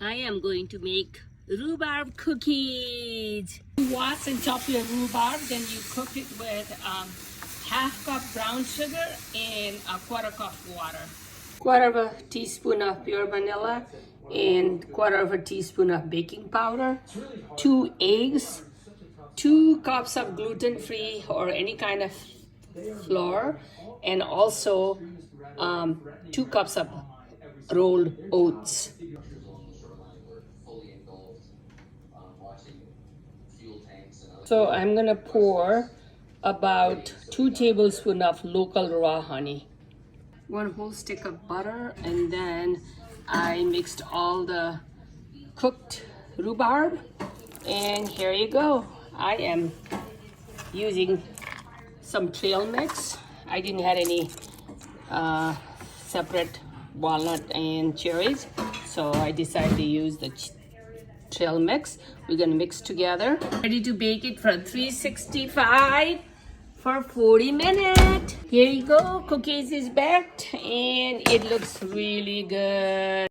I am going to make rhubarb cookies. You wash and chop your rhubarb, then you cook it with half cup brown sugar and a quarter cup water. Quarter of a teaspoon of pure vanilla and quarter of a teaspoon of baking powder, 2 eggs, 2 cups of gluten-free or any kind of flour, and also 2 cups of rolled oats. So I'm gonna pour about 2 tablespoons of local raw honey, 1 whole stick of butter, and then I mixed all the cooked rhubarb, and here you go. I am using some trail mix. I didn't have any separate walnut and cherries, so I decided to use the trail mix. We're gonna mix together. Ready to bake it for 365 for 40 minutes. Here you go, cookies is baked and it looks really good.